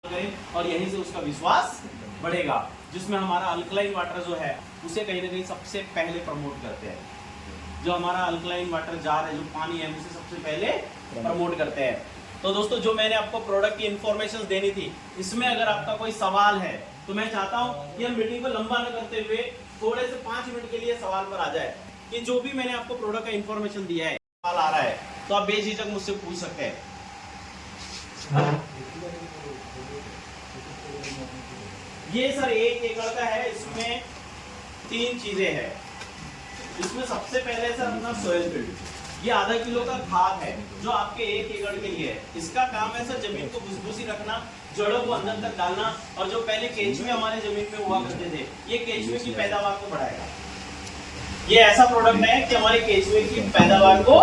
करें और यहीं से उसका विश्वास बढ़ेगा, जिसमें हमारा अल्कलाइन वाटर जो है उसे कहीं ना कहीं सबसे पहले प्रमोट करते हैं। जो हमारा अल्कलाइन वाटर जार है, जो पानी है, उसे सबसे पहले प्रमोट करते हैं। तो दोस्तों, जो मैंने आपको प्रोडक्ट की इंफॉर्मेशन देनी थी, इसमें अगर आपका कोई सवाल है तो मैं चाहता हूं कि हम मीटिंग को लंबा न करते हुए थोड़े से 5 मिनट के लिए सवाल पर आ जाए कि जो भी मैंने आपको प्रोडक्ट का इंफॉर्मेशन दिया है, सवाल आ रहा है तो आप बेझिझक मुझसे पूछ सकते हैं। ये सर 1 एकड़ का है, इसमें 3 चीजें हैं। इसमें सबसे पहले सर अपना सोयल फील्ड, ये आधा किलो का खाद है जो आपके 1 एकड़ के लिए है। इसका काम है सर जमीन को भुसभुसी रखना, जड़ों को अंदर तक डालना, और जो पहले केंचुए हमारे जमीन में हुआ करते थे, ये केंचुए की पैदावार को बढ़ाएगा। ये ऐसा प्रोडक्ट है कि हमारे केंचुए की पैदावार को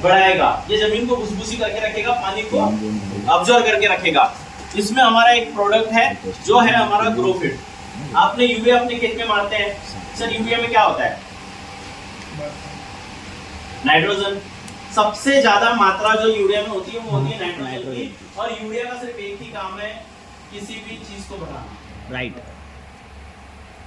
बढ़ाएगा। ये जमीन को भुसभुसी करके रखेगा, पानी को ऑब्जर्व करके रखेगा। इसमें हमारा एक प्रोडक्ट है जो है हमारा ग्रोफिट। आपने यूरिया अपने खेत में मारते हैं सर, यूरिया में क्या होता है? नाइट्रोजन। सबसे ज्यादा मात्रा जो यूरिया में होती है वो होती है नाइट्रोजन की, और यूरिया का सिर्फ एक ही काम है, किसी भी चीज को बढ़ाना। राइट,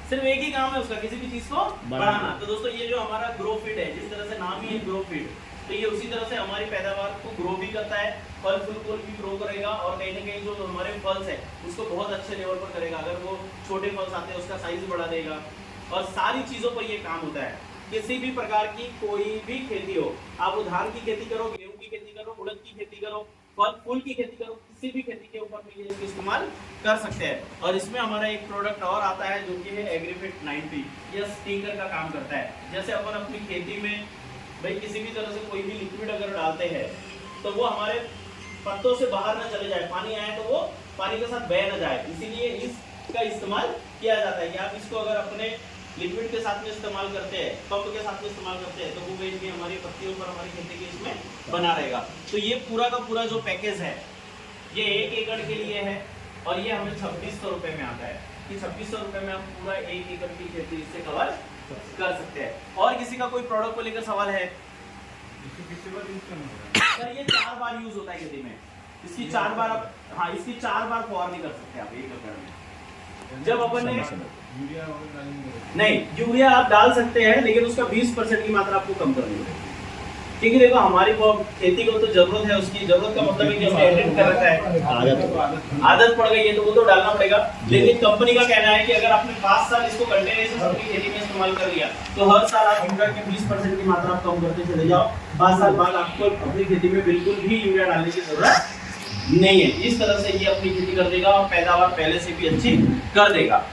सिर्फ एक ही काम है उसका, किसी भी चीज को बढ़ाना। तो दोस्तों, ये जो हमारा ग्रोफिट है, जिस तरह से नाम ही है ग्रोफिट, तो ये उसी तरह से हमारी पैदावार को ग्रो भी करता है, फल फूल को भी ग्रो करेगा, और कहीं ना कहीं जो हमारे फल्स है उसको बहुत अच्छे लेवल पर करेगा। अगर वो छोटे फल्स आते हैं उसका साइज बढ़ा देगा, और सारी चीजों पर ये काम होता है। किसी भी प्रकार की कोई भी खेती हो, आप धान की खेती करो, गेहूं की खेती करो, उड़द की खेती करो, फल फूल की खेती करो, किसी भी खेती के ऊपर में ये इस्तेमाल कर सकते हैं। और इसमें हमारा एक प्रोडक्ट और आता है जो कि है एग्रीफिट 90। ये स्टिंगर का काम करता है। जैसे अपन अपनी खेती में भाई किसी भी तरह से कोई भी लिक्विड अगर डालते हैं तो वो हमारे पत्तों से बाहर ना चले जाए, पानी आए तो वो पानी के साथ बह ना जाए, इसीलिए इसका इस्तेमाल किया जाता है कि आप इसको अगर अपने लिक्विड के साथ में इस्तेमाल करते हैं, पंप के साथ में इस्तेमाल करते हैं, तो वो वेज भी हमारी पत्तियों पर, हमारी खेती के इसमें बना रहेगा। तो ये पूरा का पूरा जो पैकेज है, ये 1 एकड़ के लिए है, और ये हमें 2600 रुपए में आता है कि 2600 रुपए में हम पूरा 1 एकड़ की खेती इससे कवर कर सकते हैं। और किसी का कोई प्रोडक्ट को लेकर सवाल है? सर ये 4 बार यूज होता है खेती में, इसकी 4 बार आप, हाँ, इसकी 4 बार फुहार नहीं कर सकते आप 1 एकड़ में। जब अपन ने नहीं, यूरिया आप डाल सकते हैं, लेकिन उसका 20% की मात्रा आपको कम करनी होगी, क्योंकि देखो हमारी खेती को तो जरूरत है, उसकी जरूरत का मतलब है कि हमने एडिट कर रखा है, आदत पड़ गई है, तो वो तो डालना पड़ेगा। लेकिन कंपनी का कहना है कि अगर आपने 5 साल इसको कंटिन्यूअसली अपनी खेती में इस्तेमाल कर लिया, तो हर साल आप यूरिया की 20% की मात्रा आप कम करते चले जाओ, 5 साल बाद आपको अपनी खेती में बिल्कुल भी यूरिया डालने की जरूरत नहीं है। इस तरह से ये अपनी खेती कर देगा और पैदावार पहले से भी अच्छी कर देगा।